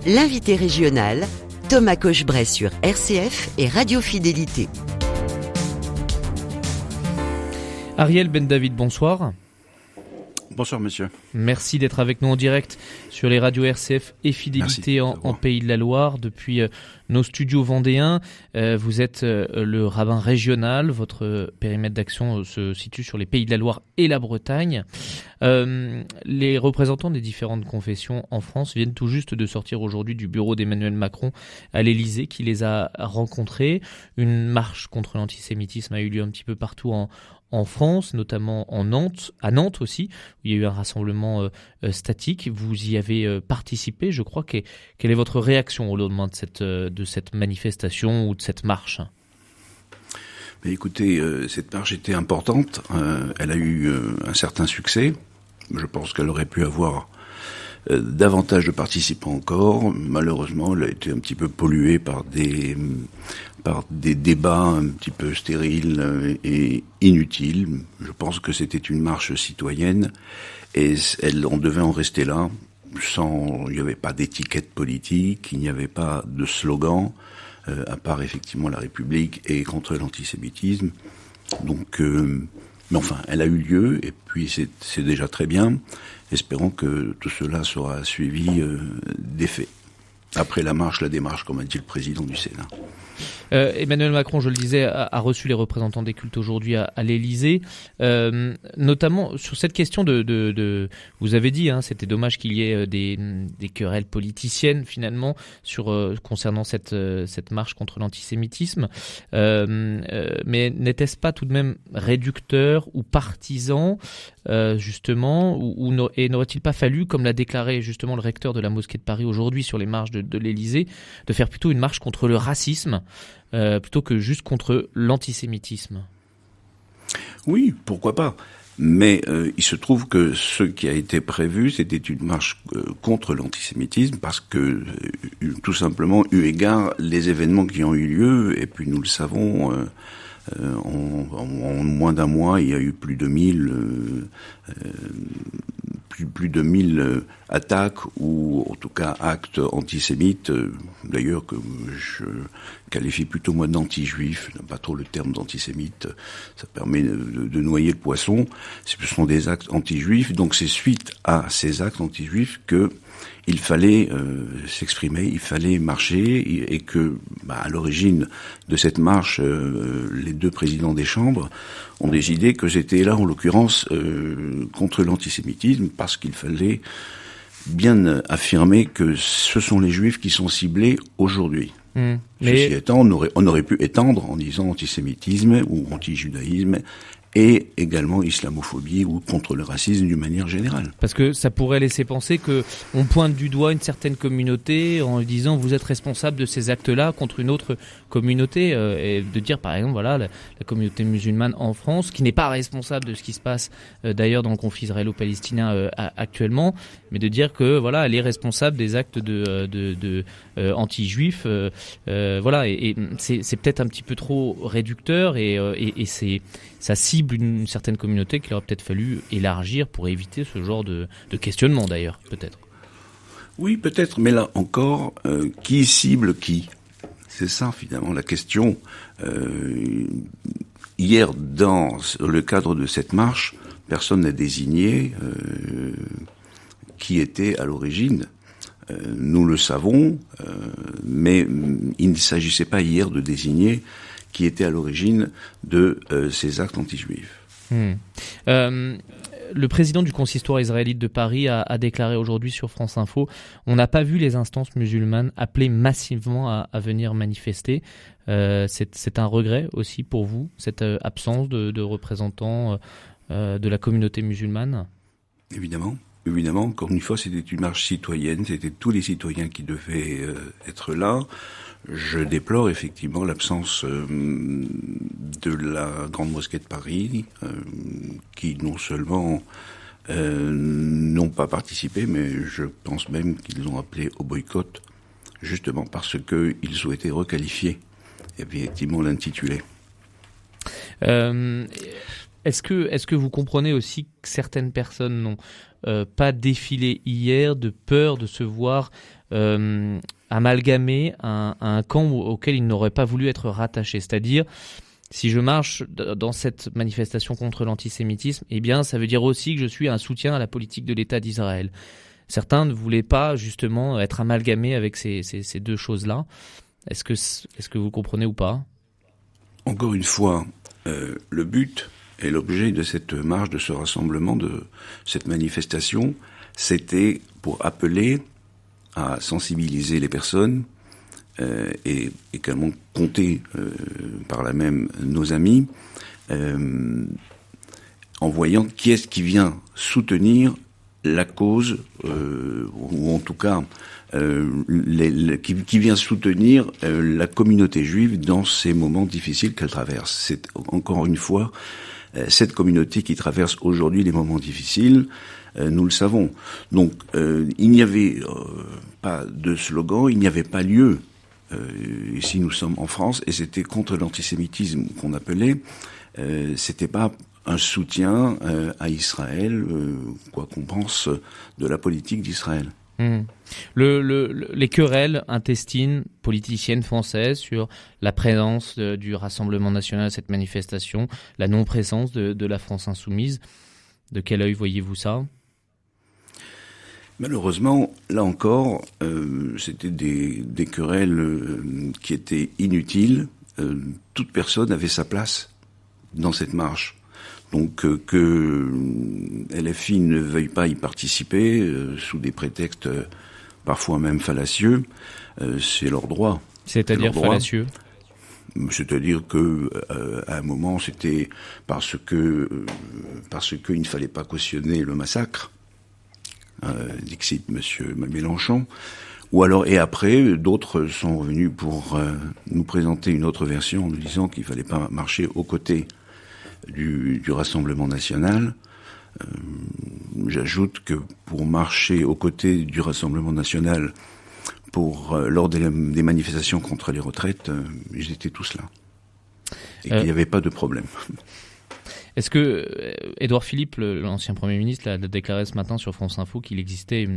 L'invité régional, Thomas Cochebray sur RCF et Radio Fidélité. Ariel Ben David, bonsoir. Bonsoir monsieur. Merci d'être avec nous en direct sur les radios RCF et Fidélité en Pays de la Loire depuis nos studios vendéens. Vous êtes le rabbin régional, votre périmètre d'action se situe sur les Pays de la Loire et la Bretagne. Les représentants des différentes confessions en France viennent tout juste de sortir aujourd'hui du bureau d'Emmanuel Macron à l'Élysée qui les a rencontrés. Une marche contre l'antisémitisme a eu lieu un petit peu partout en France, notamment à Nantes aussi, où il y a eu un rassemblement statique. Vous y avez participé, je crois. Quelle est votre réaction au lendemain de cette manifestation ou de cette marche ? Mais écoutez, cette marche était importante. Elle a eu un certain succès. Je pense qu'elle aurait pu avoir davantage de participants encore. Malheureusement, elle a été un petit peu polluée par des débats un petit peu stériles et inutiles. Je pense que c'était une marche citoyenne et on devait en rester là. Il n'y avait pas d'étiquette politique, il n'y avait pas de slogan, à part effectivement la République et contre l'antisémitisme. Donc, mais enfin, elle a eu lieu et puis c'est déjà très bien. Espérons que tout cela sera suivi d'effet. Après la démarche, comme a dit le président du Sénat. Emmanuel Macron, je le disais, a reçu les représentants des cultes aujourd'hui à l'Élysée, notamment sur cette question de vous avez dit, c'était dommage qu'il y ait des querelles politiciennes finalement concernant cette marche contre l'antisémitisme, mais n'était-ce pas tout de même réducteur ou partisan justement, et n'aurait-il pas fallu, comme l'a déclaré justement le recteur de la mosquée de Paris aujourd'hui sur les marches de l'Élysée, de faire plutôt une marche contre le racisme plutôt que juste contre l'antisémitisme? Oui, pourquoi pas. Mais il se trouve que ce qui a été prévu, c'était une marche contre l'antisémitisme parce que, tout simplement, eu égard les événements qui ont eu lieu, et puis nous le savons, en moins d'un mois, il y a eu plus de 1000 attaques ou en tout cas actes antisémites, d'ailleurs que je qualifie plutôt moi d'anti-juif, pas trop le terme d'antisémite, ça permet de noyer le poisson. Ce sont des actes anti-juifs, donc c'est suite à ces actes anti-juifs que il fallait s'exprimer, il fallait marcher, et que à l'origine de cette marche, les deux présidents des chambres ont décidé que j'étais là en l'occurrence contre l'antisémitisme parce qu'il fallait bien affirmer que ce sont les juifs qui sont ciblés aujourd'hui. Ceci étant, on aurait pu étendre en disant antisémitisme ou anti-judaïsme et également islamophobie ou contre le racisme d'une manière générale. Parce que ça pourrait laisser penser que on pointe du doigt une certaine communauté en disant vous êtes responsable de ces actes-là contre une autre communauté, et de dire par exemple voilà la communauté musulmane en France qui n'est pas responsable de ce qui se passe d'ailleurs dans le conflit israélo-palestinien actuellement, mais de dire que voilà elle est responsable des actes de anti-juifs, voilà, et c'est peut-être un petit peu trop réducteur et ça cible une certaine communauté qu'il aurait peut-être fallu élargir pour éviter ce genre de questionnement d'ailleurs, peut-être. Oui, peut-être, mais là encore, qui cible qui ? C'est ça finalement la question. Hier, dans le cadre de cette marche, personne n'a désigné qui était à l'origine. Nous le savons, mais il ne s'agissait pas hier de désigner qui était à l'origine de ces actes anti-juifs. Le président du consistoire israélite de Paris a déclaré aujourd'hui sur France Info « On n'a pas vu les instances musulmanes appeler massivement à venir manifester ». C'est un regret aussi pour vous, cette absence de représentants de la communauté musulmane ? Évidemment, encore une fois, c'était une marche citoyenne, c'était tous les citoyens qui devaient être là. Je déplore effectivement l'absence de la Grande Mosquée de Paris, qui non seulement n'ont pas participé, mais je pense même qu'ils ont appelé au boycott, justement parce qu'ils souhaitaient requalifier effectivement l'intitulé. Est-ce que vous comprenez aussi que certaines personnes n'ont pas défilé hier de peur de se voir amalgamés à un camp auquel ils n'auraient pas voulu être rattachés? C'est-à-dire, si je marche dans cette manifestation contre l'antisémitisme, eh bien, ça veut dire aussi que je suis un soutien à la politique de l'État d'Israël. Certains ne voulaient pas justement être amalgamés avec ces deux choses-là. Est-ce que vous comprenez ou pas? Encore une fois, le but et l'objet de cette marche, de ce rassemblement, de cette manifestation, c'était pour appeler à sensibiliser les personnes et également compter par là même nos amis en voyant qui est-ce qui vient soutenir la cause ou en tout cas qui vient soutenir la communauté juive dans ces moments difficiles qu'elle traverse. C'est encore une fois cette communauté qui traverse aujourd'hui les moments difficiles, nous le savons. Donc il n'y avait pas de slogan, il n'y avait pas lieu. Ici nous sommes en France et c'était contre l'antisémitisme qu'on appelait. C'était pas un soutien à Israël, quoi qu'on pense de la politique d'Israël. Les querelles intestines politiciennes françaises sur la présence du Rassemblement national à cette manifestation, la non-présence de la France insoumise, de quel œil voyez-vous ça? Malheureusement, là encore, c'était des querelles qui étaient inutiles. Toute personne avait sa place dans cette marche. Donc que LFI ne veuille pas y participer sous des prétextes parfois même fallacieux, c'est leur droit. C'est-à-dire fallacieux? C'est-à-dire que à un moment c'était parce que il ne fallait pas cautionner le massacre, dixit Monsieur Mélenchon, ou alors et après d'autres sont revenus pour nous présenter une autre version en nous disant qu'il fallait pas marcher aux côtés du Rassemblement national. J'ajoute que pour marcher aux côtés du Rassemblement national lors des manifestations contre les retraites, ils étaient tous là. Et qu'il n'y avait pas de problème. Est-ce que Édouard Philippe, l'ancien Premier ministre, a déclaré ce matin sur France Info qu'il existait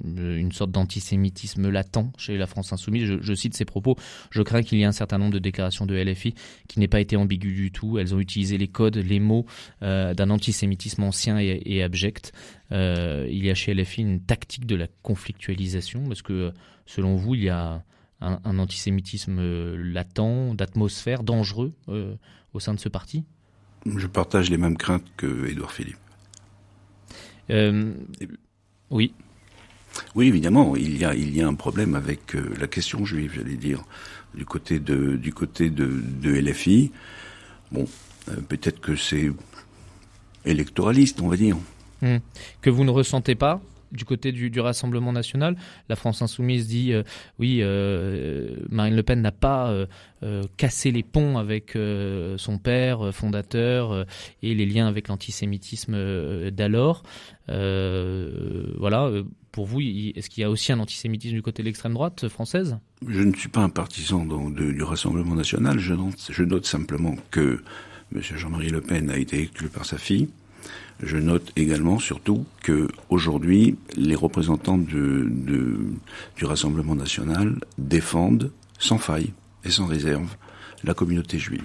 une sorte d'antisémitisme latent chez la France insoumise? Je cite ses propos. Je crains qu'il y ait un certain nombre de déclarations de LFI qui n'aient pas été ambiguës du tout. Elles ont utilisé les codes, les mots d'un antisémitisme ancien et abject. Il y a chez LFI une tactique de la conflictualisation parce que, selon vous, il y a un antisémitisme latent, d'atmosphère, dangereux au sein de ce parti? Je partage les mêmes craintes que Édouard Philippe. Oui. Oui, évidemment, il y a un problème avec la question juive, j'allais dire, du côté de LFI. Bon, peut-être que c'est électoraliste, on va dire. Que vous ne ressentez pas du côté du Rassemblement national? La France insoumise dit oui, Marine Le Pen n'a pas cassé les ponts avec son père fondateur et les liens avec l'antisémitisme d'alors. Voilà. Pour vous, est-ce qu'il y a aussi un antisémitisme du côté de l'extrême droite française? Je ne suis pas un partisan du Rassemblement national. Je note simplement que M. Jean-Marie Le Pen a été exclu par sa fille. Je note également, surtout, que aujourd'hui, les représentants du Rassemblement national défendent sans faille et sans réserve la communauté juive.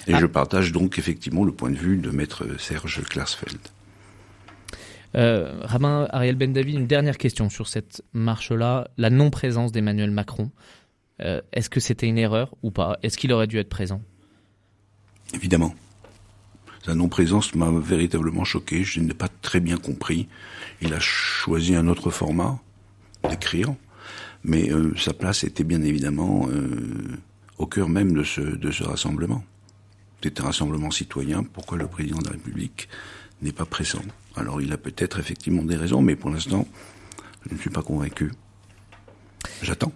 Et je partage donc effectivement le point de vue de maître Serge Klarsfeld. Rabbin Ariel Ben David, une dernière question sur cette marche-là, la non-présence d'Emmanuel Macron. Est-ce que c'était une erreur ou pas? Est-ce qu'il aurait dû être présent? Évidemment. Sa non-présence m'a véritablement choqué, je n'ai pas très bien compris. Il a choisi un autre format d'écrire, mais sa place était bien évidemment au cœur même de ce rassemblement. C'était un rassemblement citoyen, pourquoi le président de la République n'est pas présent? Alors il a peut-être effectivement des raisons, mais pour l'instant, je ne suis pas convaincu. J'attends.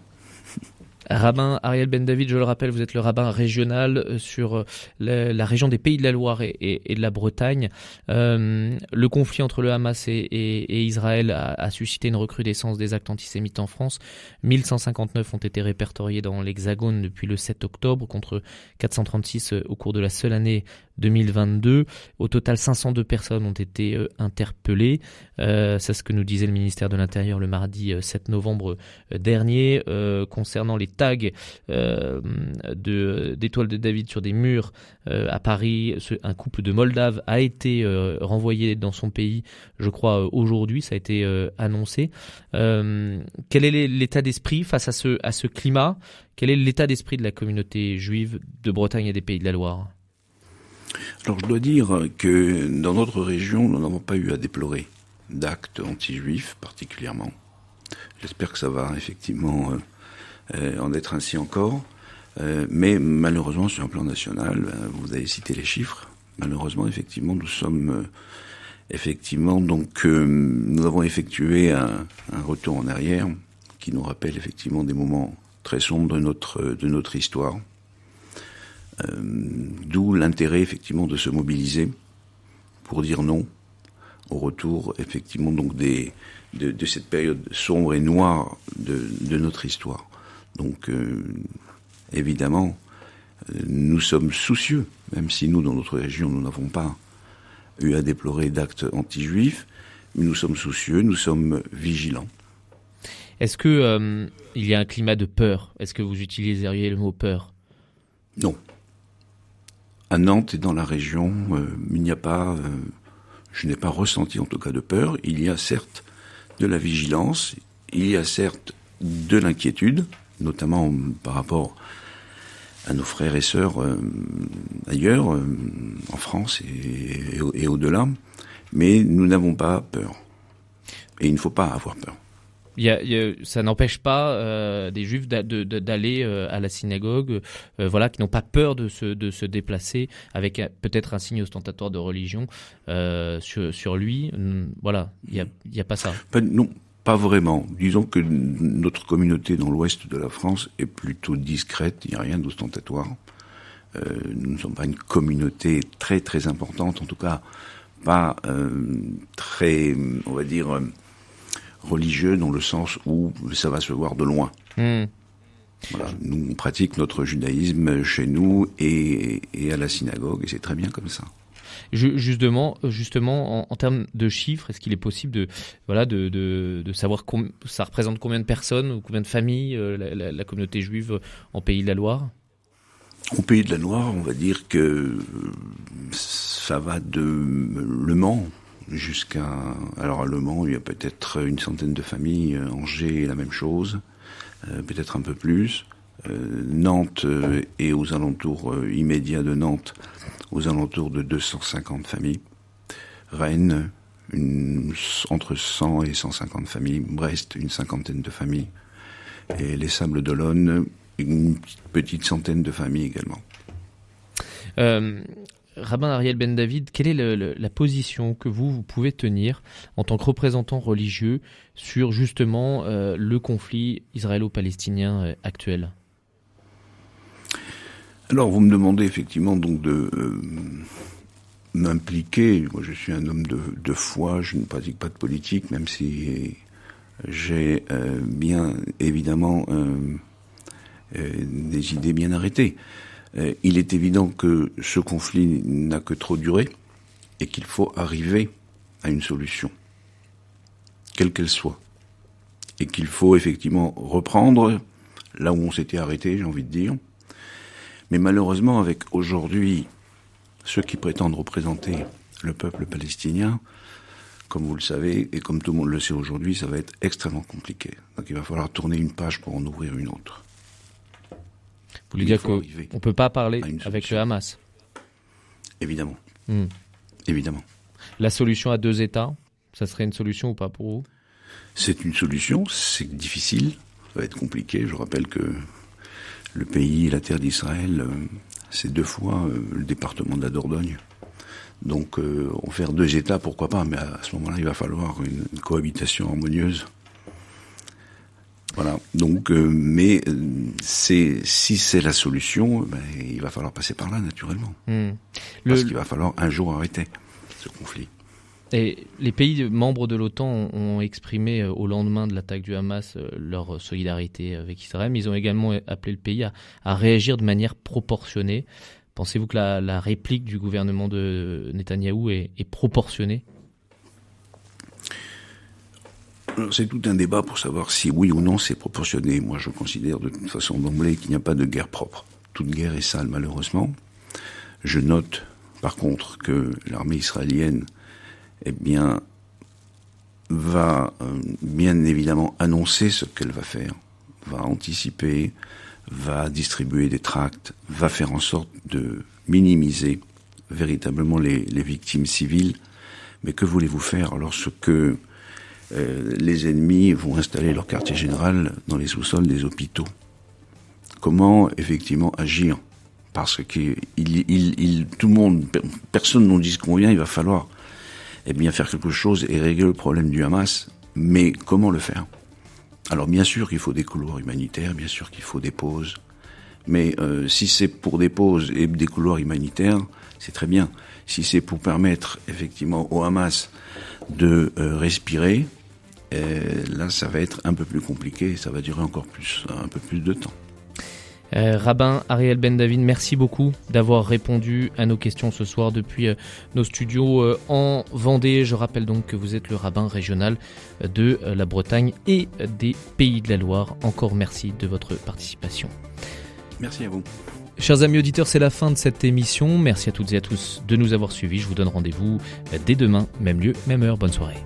Rabbin Ariel Ben David, je le rappelle, vous êtes le rabbin régional sur la région des Pays de la Loire et de la Bretagne. Le conflit entre le Hamas et Israël a suscité une recrudescence des actes antisémites en France. 1159 ont été répertoriés dans l'Hexagone depuis le 7 octobre contre 436 au cours de la seule année 2022. Au total, 502 personnes ont été interpellées. C'est ce que nous disait le ministère de l'Intérieur le mardi 7 novembre dernier concernant les tags d'étoiles de David sur des murs à Paris. Un couple de Moldaves a été renvoyé dans son pays, je crois, aujourd'hui. Ça a été annoncé. Quel est l'état d'esprit face à ce climat? Quel est l'état d'esprit de la communauté juive de Bretagne et des Pays de la Loire? Alors je dois dire que dans notre région, nous n'avons pas eu à déplorer d'actes anti-juifs particulièrement. J'espère que ça va effectivement en être ainsi encore. Mais malheureusement, sur un plan national, vous avez cité les chiffres. Malheureusement, effectivement, nous sommes nous avons effectué un retour en arrière qui nous rappelle effectivement des moments très sombres de notre histoire. D'où l'intérêt effectivement de se mobiliser pour dire non au retour effectivement donc de cette période sombre et noire de notre histoire. Donc évidemment nous sommes soucieux, même si nous dans notre région nous n'avons pas eu à déplorer d'actes anti-juifs, mais nous sommes soucieux, nous sommes vigilants. Est-ce que il y a un climat de peur? Est-ce que vous utiliseriez le mot peur? Non. À Nantes et dans la région, il n'y a pas, je n'ai pas ressenti en tout cas de peur. Il y a certes de la vigilance, il y a certes de l'inquiétude, notamment par rapport à nos frères et sœurs ailleurs, en France et au-delà, mais nous n'avons pas peur. Et il ne faut pas avoir peur. Ça n'empêche pas des juifs d'aller à la synagogue, qui n'ont pas peur de se déplacer avec peut-être un signe ostentatoire de religion sur lui. Voilà, il y a pas ça. Non, pas vraiment. Disons que notre communauté dans l'ouest de la France est plutôt discrète. Il n'y a rien d'ostentatoire. Nous ne sommes pas une communauté très très importante, en tout cas pas très, on va dire, religieux dans le sens où ça va se voir de loin. Voilà, nous on pratique notre judaïsme chez nous et à la synagogue et c'est très bien comme ça. Justement, en termes de chiffres, est-ce qu'il est possible de savoir ça représente combien de personnes ou combien de familles la communauté juive en Pays de la Loire? Au Pays de la Loire, on va dire que ça va de Le Mans alors à Le Mans, il y a peut-être une centaine de familles, Angers, la même chose, peut-être un peu plus. Nantes et aux alentours immédiats de Nantes, aux alentours de 250 familles. Rennes, entre 100 et 150 familles. Brest, une cinquantaine de familles. Et les Sables d'Olonne, une petite centaine de familles également. Rabbin Ariel Ben David, quelle est la position que vous pouvez tenir en tant que représentant religieux sur justement le conflit israélo-palestinien actuel? Alors vous me demandez effectivement donc de m'impliquer. Moi je suis un homme de foi, je ne pratique pas de politique, même si j'ai bien évidemment des idées bien arrêtées. Il est évident que ce conflit n'a que trop duré et qu'il faut arriver à une solution, quelle qu'elle soit. Et qu'il faut effectivement reprendre là où on s'était arrêté, j'ai envie de dire. Mais malheureusement, avec aujourd'hui ceux qui prétendent représenter le peuple palestinien, comme vous le savez, et comme tout le monde le sait aujourd'hui, ça va être extrêmement compliqué. Donc il va falloir tourner une page pour en ouvrir une autre. Vous voulez dire qu'on ne peut pas parler avec le Hamas? Évidemment. Évidemment. La solution à deux États, ça serait une solution ou pas pour vous? C'est une solution, c'est difficile, ça va être compliqué. Je rappelle que le pays, la terre d'Israël, c'est 2 fois le département de la Dordogne. Donc en faire 2 États, pourquoi pas, mais à ce moment-là, il va falloir une cohabitation harmonieuse. Voilà. Donc, si c'est la solution, il va falloir passer par là naturellement, parce qu'il va falloir un jour arrêter ce conflit. Et les pays membres de l'OTAN ont exprimé au lendemain de l'attaque du Hamas leur solidarité avec Israël, mais ils ont également appelé le pays à réagir de manière proportionnée. Pensez-vous que la réplique du gouvernement de Netanyahou est proportionnée ? C'est tout un débat pour savoir si oui ou non c'est proportionné. Moi, je considère de toute façon d'emblée qu'il n'y a pas de guerre propre. Toute guerre est sale, malheureusement. Je note, par contre, que l'armée israélienne, va bien évidemment annoncer ce qu'elle va faire, va anticiper, va distribuer des tracts, va faire en sorte de minimiser véritablement les victimes civiles. Mais que voulez-vous faire lorsque les ennemis vont installer leur quartier général dans les sous-sols des hôpitaux? Comment effectivement agir? Parce que tout le monde, personne n'en dit ce qu'on vient, il va falloir faire quelque chose et régler le problème du Hamas. Mais comment le faire? Alors bien sûr qu'il faut des couloirs humanitaires, bien sûr qu'il faut des pauses. Mais si c'est pour des pauses et des couloirs humanitaires, c'est très bien. Si c'est pour permettre effectivement au Hamas de respirer, là ça va être un peu plus compliqué et ça va durer encore un peu plus de temps. Rabbin Ariel Ben David, merci beaucoup d'avoir répondu à nos questions ce soir depuis nos studios en Vendée. Je rappelle donc que vous êtes le rabbin régional de la Bretagne et des Pays de la Loire. Encore merci de votre participation. Merci à vous. Chers amis auditeurs, c'est la fin de cette émission. Merci à toutes et à tous de nous avoir suivis. Je vous donne rendez-vous dès demain, même lieu, même heure. Bonne soirée.